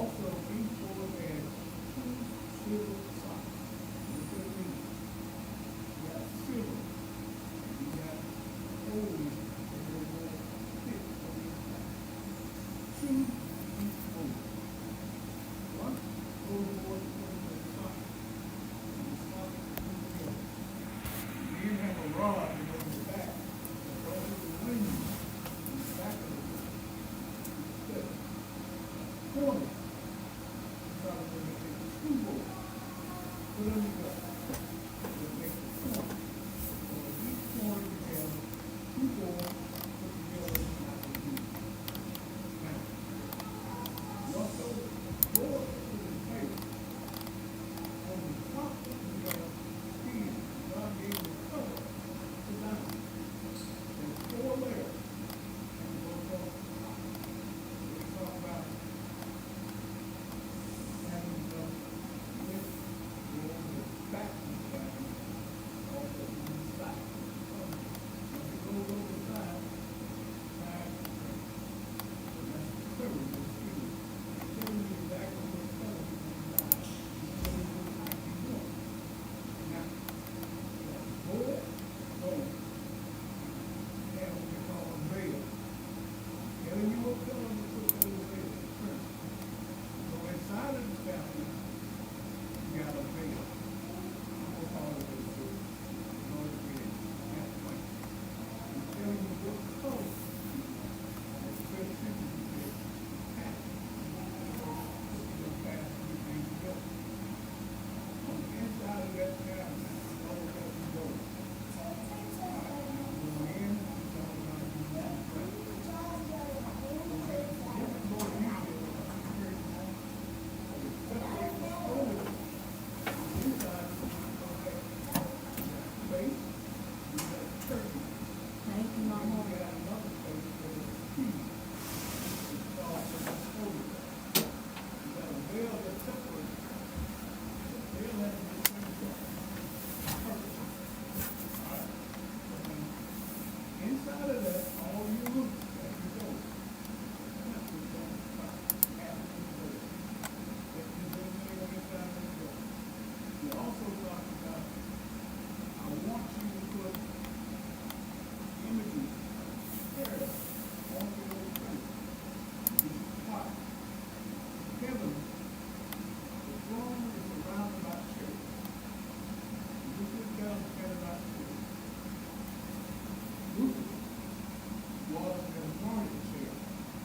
Also, each board has two silver socks. Look at me. You got silver. You got gold. And there's no thick on the inside. Two each board. One gold board for the sock. And the sock is together. You then have a rod that goes in the back. That goes in the wings in the back of the board. Corner. Probably going to take two bolts. Put them together. We'll make the corner. So each corner you have two bolts put together like a U. Now, you also board to the table. On the top you have skin. God gave the color to down. There's 4 layers. And we'll talk about having the width along the back of the body, also on the side. If it goes over the side, side is straight. So that's the curve of the skin. It's telling you exactly what color you want to dye. It's telling you what type you want. Now, you have board, bone, and what we call a veil. Telling you what color to put over there. So inside of the family, you got a veil. I'm going to call it a veil. You know it's red. That's white. I'm telling you what color you want. Especially if you get patch. Put your patch and your things together. On the inside of that family, it's all got to go. Alright, now going in, it's all got to be that way. Different board you get. Thank you, Mama. Inside of that, all your roots as you go. We also talked about, I want you to put images, prayer on your face. These hot. Heaven, the throne is surrounded by cherubs. This is down surrounded by cherubs. Lucifer was an anointed cherub.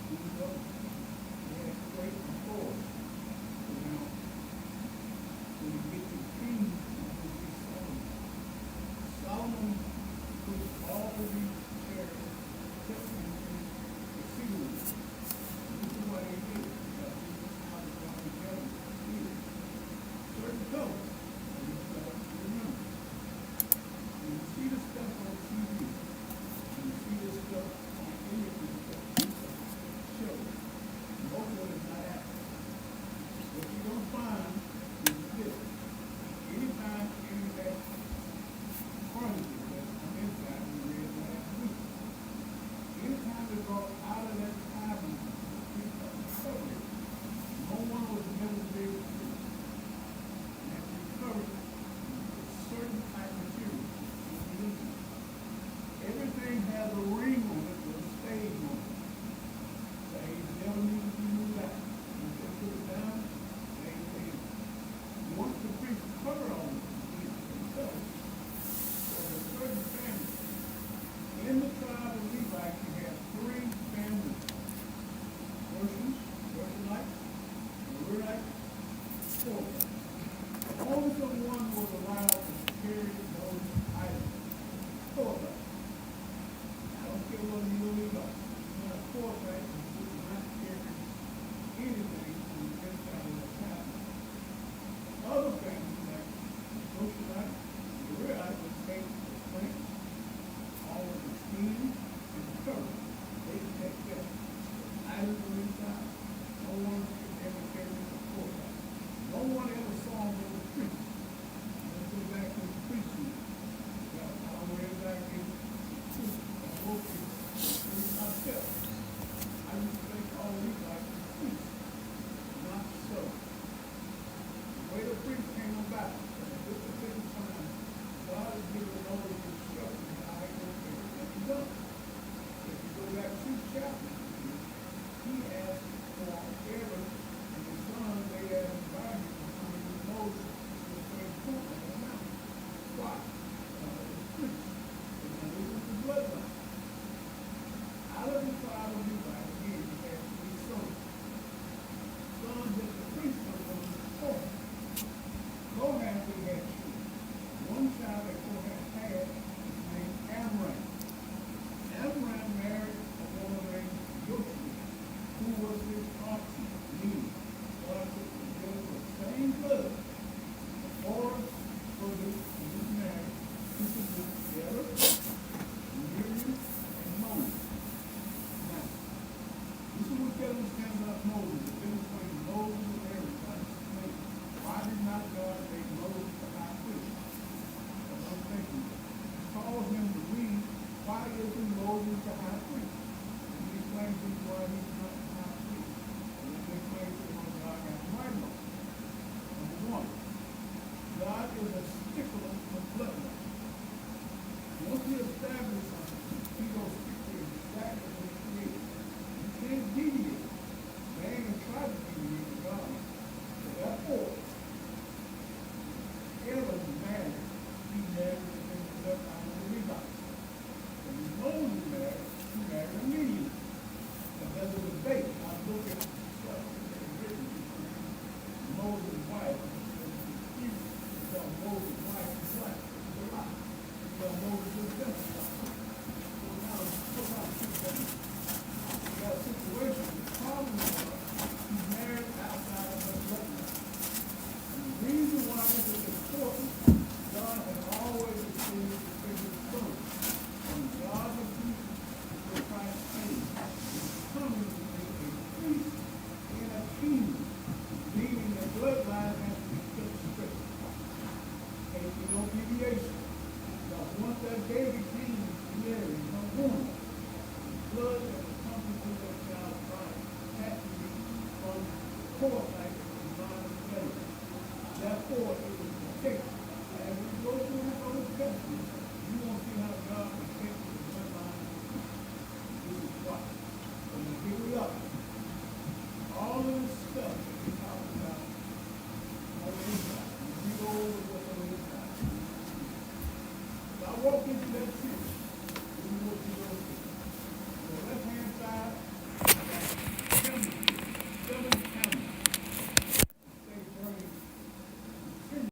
He was up. He had great authority. So now, when you get to Kings, you will see Solomon. Solomon put all of these cherubs except in the ceiling. This is what they did. Because this is how the God of heaven is. Certain colors. And you start to remember. When you see the stuff on TV, when you see this stuff on images that show, most of it is not accurate. What you're going to find is this. Anytime any of that furniture that's on the inside, we read last week, anytime they brought out of that tabernacle, covered, no one was never able to do it. And after you cover it, you put certain type of material. Everything has a ring on it with a stage on it. Stage never needs to be moved out. You just put it down, stage in. Once the priest cover on it, he himself, for a certain family. In the tribe of Levi, you have 3 families. Gershonites, Merarites, Korahites. Only someone was allowed to carry those items. Korahites. I don't care whether you believe it or not. You're a Korahite, you should not carry anything from the inside of the tabernacle. Other families like Gershonites, Merarites would take the planks, all of the skin, and the cover. They could take that. Items on inside. No one could ever carry the Korahite. No one child. And at this particular time, God is giving over instructions how he will get everything done. If you go back 2 chapters, he asked for Aaron and his son, they had invited him to come with Moses to the same point on the mountain. Why? The priest. And this is the bloodline. Out of the tribe of Levi, again, he had 3 sons. Sons that the priest was Kohath. Kohath, they had 2. One child that Kohath had is named Amram. Amram married a woman named Yoshua, who was his auntie, meaning God took together the same blood. The four brothers who was married, this is together, Miriam and Moses. Now, this is what Kevin stands about Moses. The difference between Moses and Aaron. Why did not God make Moses the high priest? Because I'm thinking, he calls him to read, why isn't Moses the high priest? And he explains to him why he's not the high priest. And then he explains to him why God got him right on. Number 1, God is a stickler for bloodline. Once he establishes something, he goes stick to it exactly what he created. You can't deviate. They ain't gonna try to deviate from God. So therefore, Aaron married, he married in the bloodline of the Levites. And when Moses married, he married a Midian. Now there's a debate. I look at stuff that is written between Moses' wife and because Moses' wife is black. It's a lie. Because Moses is Gentile. So now, look how it's situated. We got a situation. The problem is he's married outside of her bloodline. And the reason why this is important, God has always experienced the figure of son. When God was Jesus, the Christ came, he was coming to be a priest and a king, meaning the bloodline has to be kept straight. Ain't no deviation. Because once that baby came to Mary, her womb, the blood that was pumping through that child's body had to be from the core type of the line of blood. Therefore, it was protected. As we go through this Old Testament, you won't see how God protected the bloodline. This is why. So now here we are. All of this stuff that we talk about on the inside. We go over what's on the inside. So I walk into that tent. We go to those things. On the left-hand side, I got 7 camels. They bring 10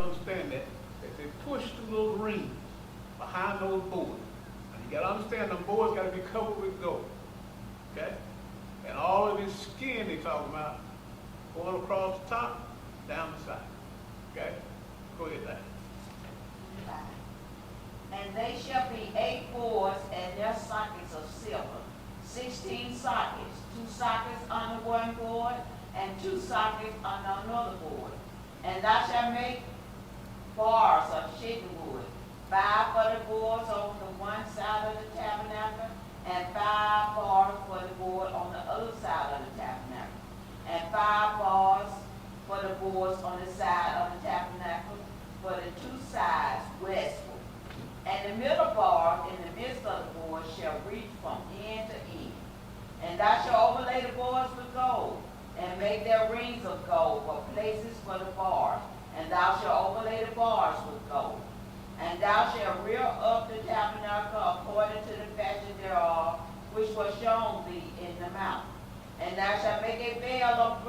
understand that they push through those rings behind those boards. And you got to understand them boards got to be covered with gold. Okay? And all of this skin they talking about going across the top, down the side. Okay? Go ahead, Dan. And they shall be 8 boards, and their sockets of silver, 16 sockets, 2 sockets under one board, and 2 sockets under another board. And thou shalt make bars of chicken wood, 5 for the boards on the one side of the tabernacle, and 5 bars for the board on the other side of the tabernacle, and 5 bars for the boards on the side of the tabernacle, for the 2 sides westward. And the middle bar in the midst of the board shall reach from end to end. And thou shalt overlay the boards with gold, and make their rings of gold for places for the bars. And thou shalt overlay the bars with gold. And thou shalt rear up the tabernacle according to the fashion thereof, which was shown thee in the mount. And thou shalt make a veil of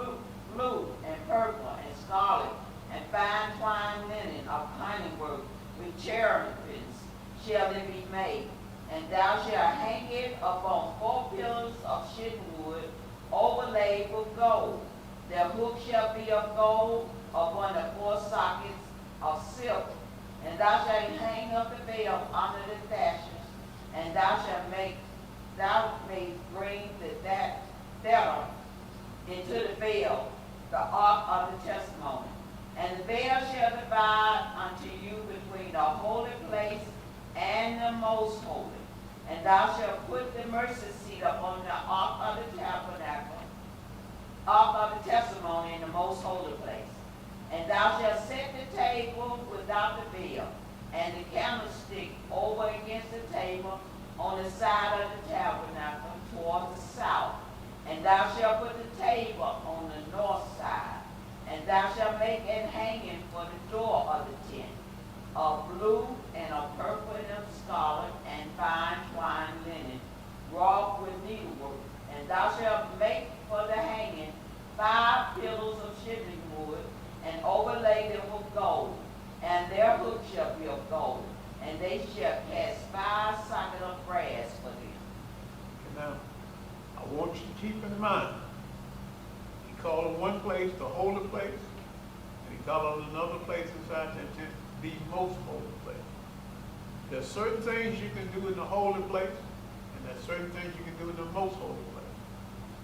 blue and purple and scarlet, and fine twined linen of cunning work with cherubims shall it be made. And thou shalt hang it upon 4 pillars of shittim wood, overlaid with gold. Their hook shall be of gold upon the 4 sockets of silver. And thou shalt hang up the veil under the thatches, and thou may bring that feather into the veil, the ark of the testimony. And the veil shall divide unto you between the holy place and the most holy. And thou shalt put the mercy seat upon the ark of the tabernacle, ark of the testimony in the most holy place. And thou shalt set the table without the veil, and the candlestick over against the table on the side of the tabernacle toward the south. And thou shalt put the table on the north side. And thou shalt make an hanging for the door of the tent, of blue and of purple and of scarlet and fine twined linen, wrought with needlework. And thou shalt make for the hanging 5 pillars of shittim wood, and overlay them with gold. And their hooks shall be of gold, and they shall cast 5 sockets of brass for them. Okay, now, I want you to keep in mind, he called one place the holy place, and he called another place inside that tent the most holy place. There's certain things you can do in the holy place, and there's certain things you can do in the most holy place.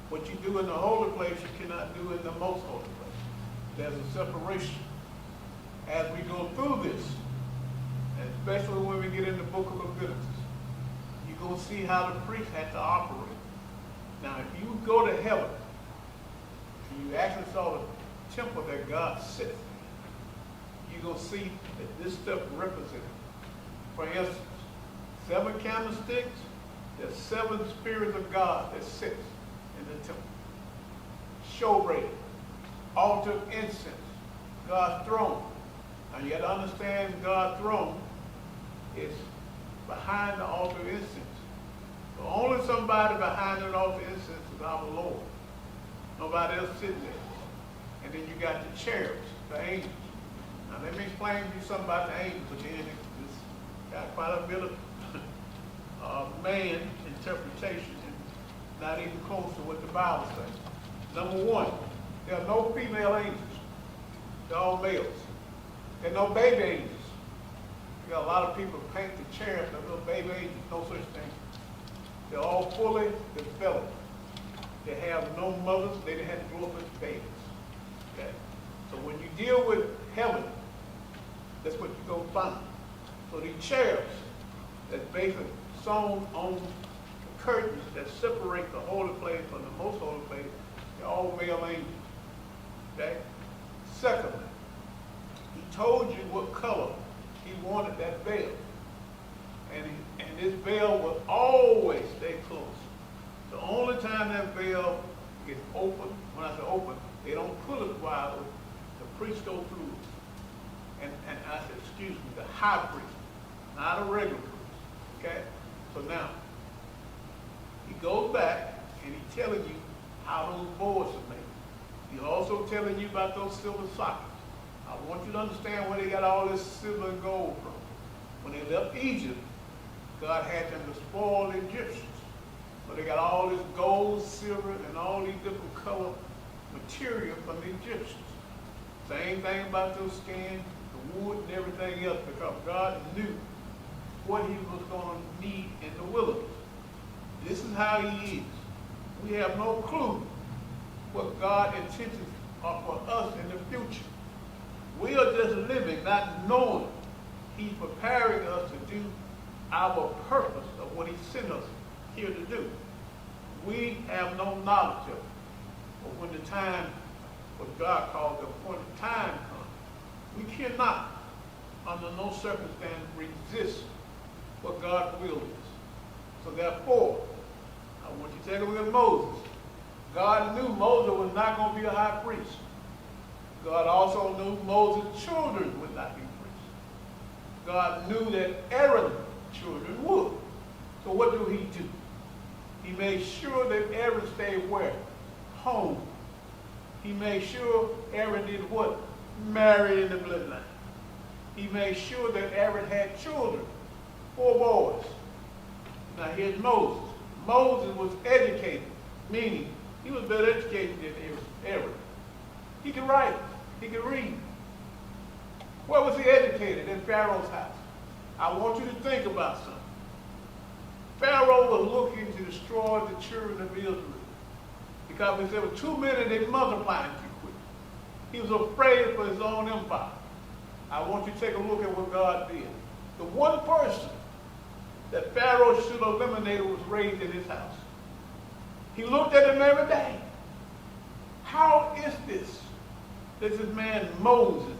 What you do in the holy place, you cannot do in the most holy place. There's a separation. As we go through this, and especially when we get in the book of Leviticus, you're going to see how the priest had to operate. Now, if you go to heaven, and you actually saw the temple that God sits in, you're going to see that this stuff represented. For instance, 7 candlesticks, there's 7 spirits of God that sits in the temple. Showbread, altar of incense, God's throne. Now you got to understand God's throne is behind the altar of incense. So only somebody behind the altar of incense is our Lord. Nobody else sitting there. And then you got the cherubs, the angels. Now let me explain to you something about the angels again. It's got quite a bit of man interpretation and not even close to what the Bible says. Number 1, there are no female angels. They're all males. There are no baby angels. You got a lot of people paint the cherubs, the little baby angels, no such thing. They're all fully developed. They have no mothers. They didn't have to grow up as babies. Okay? So when you deal with heaven, that's what you're going to find. So these cherubs that's basically sewn on the curtains that separate the holy place from the most holy place, they're all male angels. Okay? Secondly, he told you what color he wanted that veil. And this veil will always stay closed. The only time that veil is open, when I say open, they don't pull it wide open. The priest go through it. And I said, excuse me, the high priest, not a regular priest. Okay? So now, he goes back and he's telling you how those boards are made. He's also telling you about those silver sockets. I want you to understand where they got all this silver and gold from. When they left Egypt, God had them to spoil the Egyptians. So they got all this gold, silver, and all these different colored material from the Egyptians. Same thing about those skins, the wood, and everything else, because God knew what he was going to need in the wilderness. This is how he is. We have no clue what God's intentions are for us in the future. We are just living, not knowing he's preparing us to do our purpose of what he sent us here to do. We have no knowledge of it. But when the time, what God calls the appointed time comes, we cannot, under no circumstance, resist what God's will is. So therefore, I want you to take a look at Moses. God knew Moses was not going to be a high priest. God also knew Moses' children would not be priests. God knew that Aaron's children would. So what do? He made sure that Aaron stayed where? Home. He made sure Aaron did what? Married in the bloodline. He made sure that Aaron had children, 4 boys. Now here's Moses. Moses was educated, meaning he was better educated than Aaron. He could write. He could read. Where was he educated? In Pharaoh's house. I want you to think about something. Pharaoh was looking to destroy the children of Israel because if there were too many, they multiplied too quick. He was afraid for his own empire. I want you to take a look at what God did. The one person that Pharaoh should have eliminated was raised in his house. He looked at him every day. How is this? This is man Moses.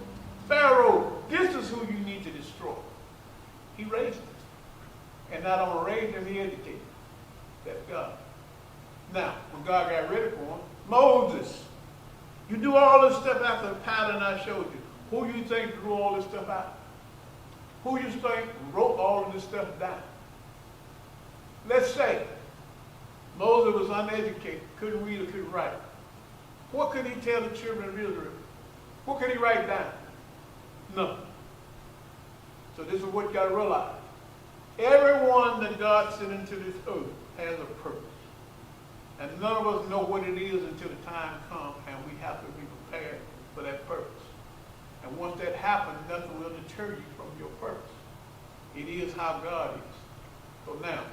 Pharaoh, this is who you need to destroy. He raised him. And not only raised him, he educated him. That's God. Now, when God got ready for him, Moses, you do all this stuff after the pattern I showed you. Who you think drew all this stuff out? Who you think wrote all of this stuff down? Let's say Moses was uneducated, couldn't read or couldn't write. What could he tell the children of Israel? What could he write down? Nothing. So this is what you got to realize. Everyone that God sent into this earth has a purpose. And none of us know what it is until the time comes, and we have to be prepared for that purpose. And once that happens, nothing will deter you from your purpose. It is how God is. So now,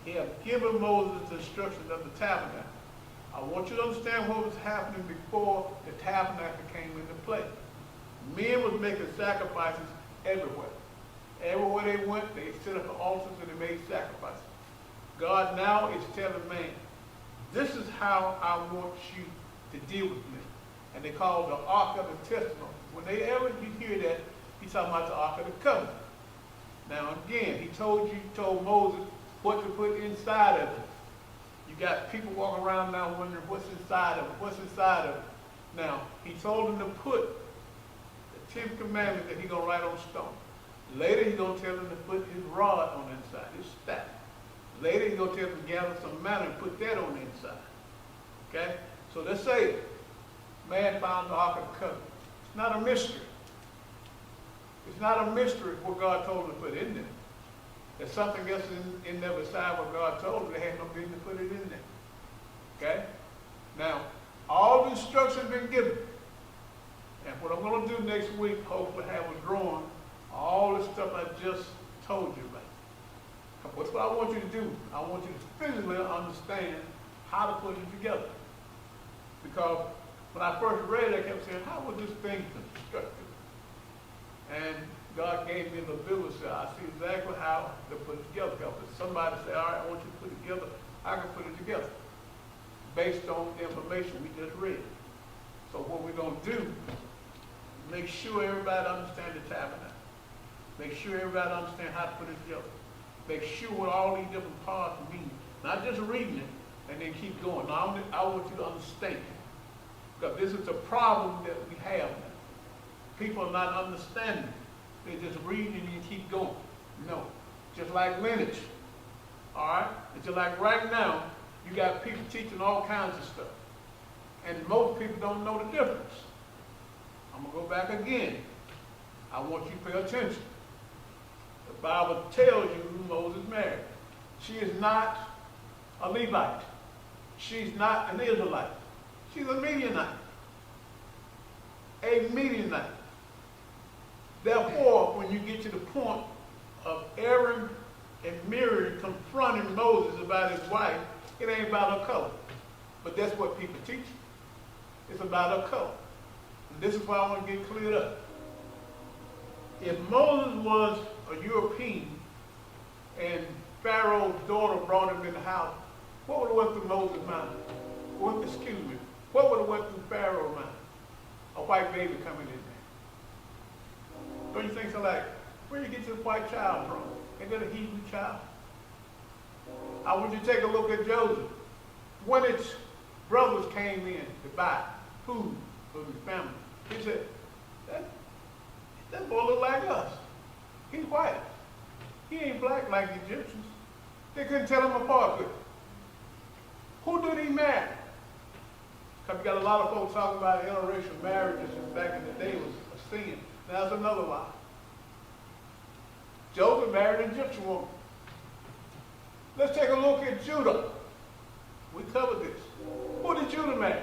he had given Moses the instructions of the tabernacle. I want you to understand what was happening before the tabernacle came into play. Men was making sacrifices everywhere. Everywhere they went, they set up altars and they made sacrifices. God now is telling man, this is how I want you to deal with me. And they call it the Ark of the Testimony. Whenever you hear that, he's talking about the Ark of the Covenant. Now again, he told Moses what to put inside of it. You got people walking around now wondering what's inside of it, what's inside of it. Now, he told them to put the 10th commandment that he's going to write on stone. Later, he's going to tell them to put his rod on the inside, his staff. Later, he's going to tell them to gather some manna and put that on the inside. Okay? So let's say man found the Ark of the Covenant. It's not a mystery. It's not a mystery what God told him to put in there. There's something else in there beside what God told them. They had no business to put it in there. Okay? Now, all the instructions have been given. And what I'm going to do next week, hopefully have a drawing, all the stuff I just told you about. What's what I want you to do? I want you to physically understand how to put it together. Because when I first read it, I kept saying, how was this thing constructed? And God gave me the ability to say, I see exactly how to put it together. Because if somebody say, all right, I want you to put it together, I can put it together based on the information we just read. So what we're going to do, make sure everybody understands the tabernacle. Make sure everybody understands how to put it together. Make sure what all these different parts mean. Not just reading it and then keep going. Now, I want you to understand. Because this is the problem that we have now. People are not understanding. They're just reading and you keep going. No. Just like lineage. All right? It's just like right now, you got people teaching all kinds of stuff. And most people don't know the difference. I'm going to go back again. I want you to pay attention. The Bible tells you who Moses married. She is not a Levite. She's not an Israelite. She's a Midianite. A Midianite. Therefore, when you get to the point of Aaron and Miriam confronting Moses about his wife, it ain't about her color. But that's what people teach. It's about her color. And this is why I want to get cleared up. If Moses was a European and Pharaoh's daughter brought him in the house, what would have went through Moses' mind? What would have went through Pharaoh's mind? A white baby coming in there. Don't you think so? Like, where do you get this white child from? Ain't that a Hebrew child? I want you to take a look at Joseph. When his brothers came in to buy food for his family, he said, that boy look like us. He's white. He ain't black like the Egyptians. They couldn't tell him apart, could they? Who did he marry? Because you got a lot of folks talking about interracial marriages, and back in the day was a sin. Now that's another lie. Joseph married an Egyptian woman. Let's take a look at Judah. We covered this. Who did Judah marry?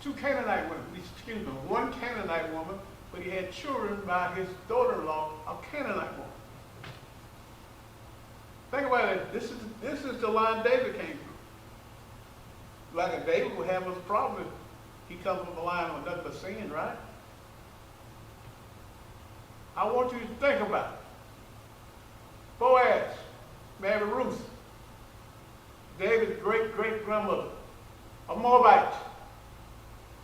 Two Canaanite women. Excuse me, one Canaanite woman, but he had children by his daughter-in-law, a Canaanite woman. Think about it. This is the line David came from. Like a David would have a problem if he comes from a line with nothing but sin, right? I want you to think about it. Boaz married Ruth, David's great-great-grandmother, a Moabite.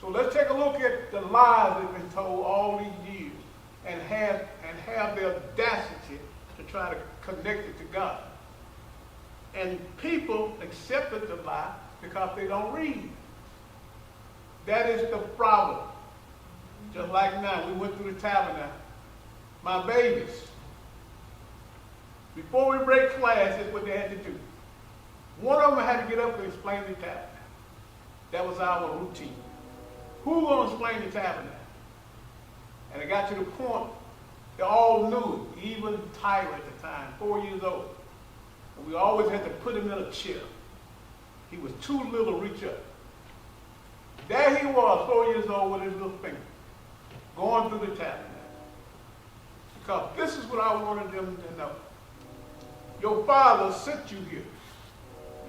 So let's take a look at the lies that have been told all these years and have the audacity to try to connect it to God. And people accepted the lie because they don't read. That is the problem. Just like now, we went through the tabernacle. My babies, before we break class, that's what they had to do. One of them had to get up and explain the tabernacle. That was our routine. Who going to explain the tabernacle? And it got to the point, they all knew it, even Tyler at the time, 4 years old. And we always had to put him in a chair. He was too little to reach up. There he was, 4 years old, with his little finger, going through the tabernacle. Because this is what I wanted them to know. Your father sent you here.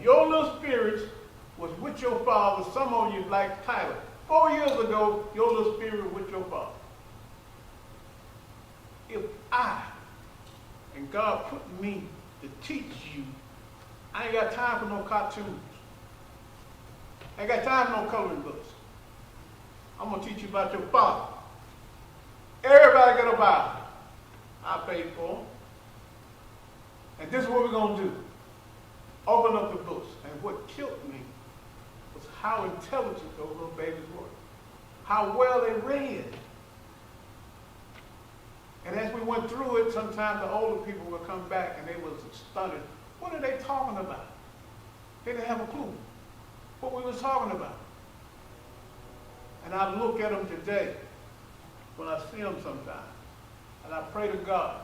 Your little spirit was with your father. Some of you like Tyler. 4 years ago, your little spirit was with your father. If I, and God put me to teach you, I ain't got time for no cartoons. I ain't got time for no coloring books. I'm going to teach you about your father. Everybody get a Bible. I paid for them. And this is what we're going to do. Open up the books. And what killed me was how intelligent those little babies were. How well they read. And as we went through it, sometimes the older people would come back and they was stunned. What are they talking about? They didn't have a clue what we was talking about. And I look at them today when I see them sometimes. And I pray to God,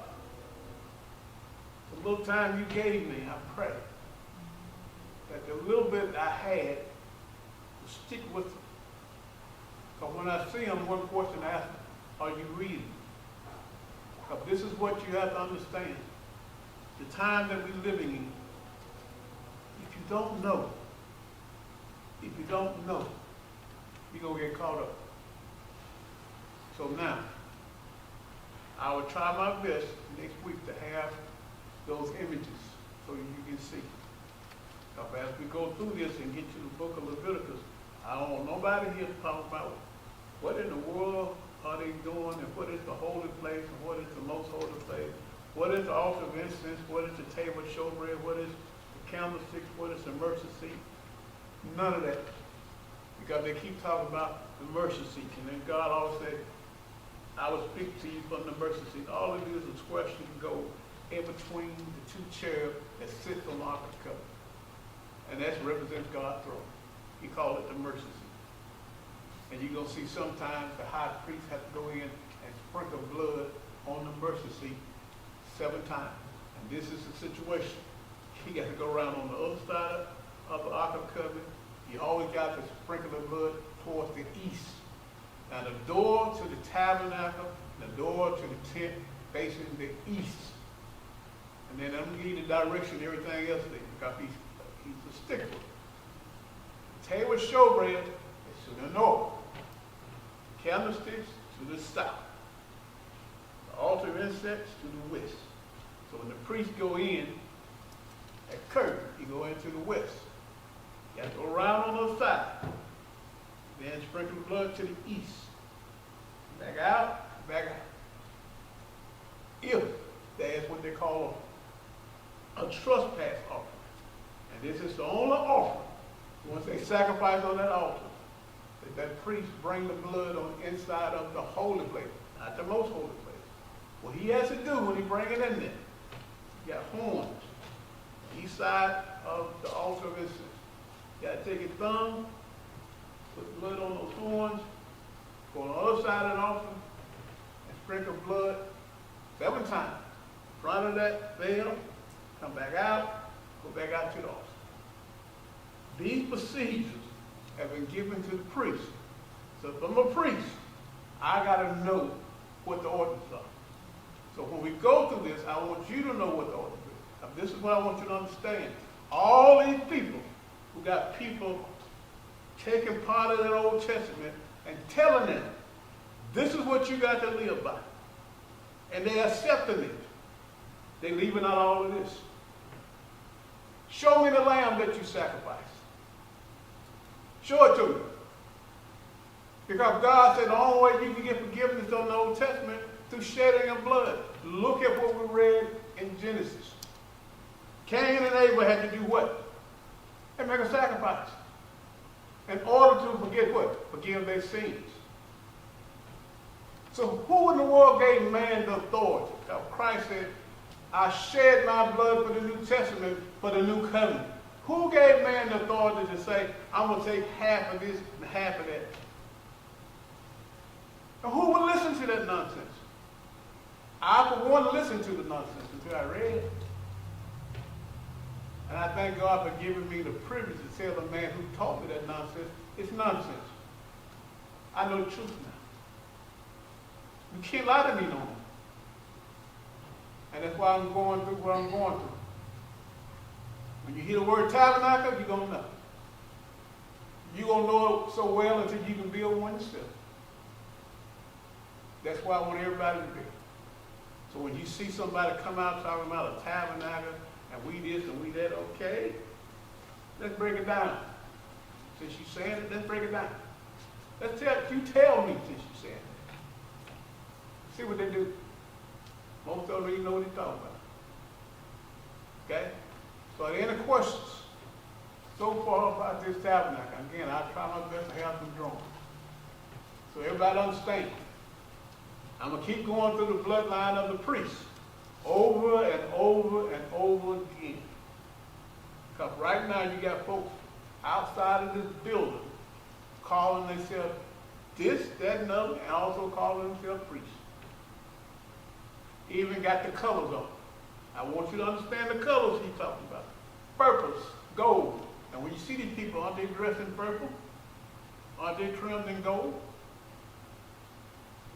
the little time you gave me, I pray that the little bit I had will stick with them. Because when I see them, one question I ask them, are you reading? Because this is what you have to understand. The time that we're living in, if you don't know, you're going to get caught up. So now, I will try my best next week to have those images so you can see. As we go through this and get to the book of Leviticus, I don't want nobody here to talk about what in the world are they doing and what is the holy place and what is the most holy place, what is the altar of incense, what is the table of showbread, what is the candlesticks, what is the mercy seat. None of that. Because they keep talking about the mercy seat. And then God always said, I will speak to you from the mercy seat. All it is a square sheet of gold in between the two cherubs that sits on the Ark of the Covenant. And that represents God's throne. He called it the mercy seat. And you're going to see sometimes the high priest has to go in and sprinkle blood on the mercy seat 7 times. And this is the situation. He got to go around on the other side of the Ark of the Covenant. He always got to sprinkle the blood towards the east. Now the door to the tabernacle, the door to the tent facing the east. And then I'm going to give you the direction and everything else there, because he's a stickler. The table of showbread is to the north. The candlesticks to the south. The altar of incense to the west. So when the priests go in, that curtain, you go into the west. You have to go around on the side. Then sprinkle the blood to the east. Back out, back out. If that's what they call a trespass offering. And this is the only offering. Once they sacrifice on that altar, that priest bring the blood on the inside of the holy place, not the most holy place. What he has to do when he bring it in there, you got horns, east side of the altar of incense. You got to take your thumb, put blood on those horns, go on the other side of the altar, and sprinkle blood 7 times. In front of that veil, come back out, go back out to the altar. These procedures have been given to the priest. So if I'm a priest, I got to know what the orders are. So when we go through this, I want you to know what the orders are. Now, this is what I want you to understand. All these people who got people taking part of that Old Testament and telling them, this is what you got to live by. And they accepting it. They leaving out all of this. Show me the lamb that you sacrificed. Show it to me. Because God said the only way you can get forgiveness on the Old Testament through shedding of blood. Look at what we read in Genesis. Cain and Abel had to do what? They make a sacrifice. In order to forget what? Forgive their sins. So who in the world gave man the authority? Now Christ said, I shed my blood for the New Testament, for the new covenant. Who gave man the authority to say, I'm going to take half of this and half of that? And who would listen to that nonsense? I, for one, listened to the nonsense until I read it. And I thank God for giving me the privilege to tell the man who taught me that nonsense, it's nonsense. I know the truth now. You can't lie to me no more. And that's why I'm going through what I'm going through. When you hear the word tabernacle, you're going to know. You're going to know it so well until you can build one yourself. That's why I want everybody to be. So when you see somebody come out talking about a tabernacle, and we this and we that, okay, let's break it down. Since you're saying it, let's break it down. You tell me since you're saying it. See what they do. Most of them don't even know what they're talking about. Okay? So are there any questions so far about this tabernacle? Again, I try my best to have them drawn. So everybody understand. I'm going to keep going through the bloodline of the priest over and over and over again. Because right now you got folks outside of this building calling themselves this, that, and other, and also calling themselves priests. Even got the colors on. I want you to understand the colors he's talking about. Purples, gold. And when you see these people, aren't they dressed in purple? Aren't they trimmed in gold?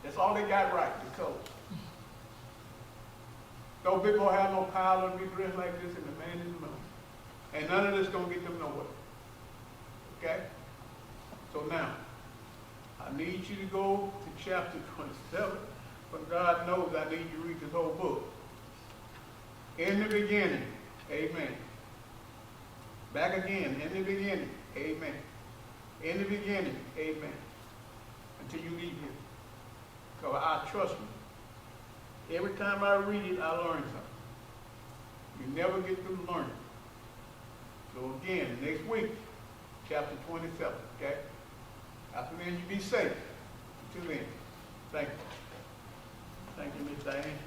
That's all they got right, the colors. No big gonna have no power to be dressed like this, and the man in the moon. And none of this gonna get them nowhere. Okay? So now, I need you to go to chapter 27. But God knows I need you to read this whole book. In the beginning, amen. Back again, in the beginning, amen. In the beginning, amen. Until you leave here. Because I trust me. Every time I read it, I learn something. You never get through learning. So again, next week, chapter 27, okay? After then, you be safe. Until then, thank you. Thank you, Miss Diane.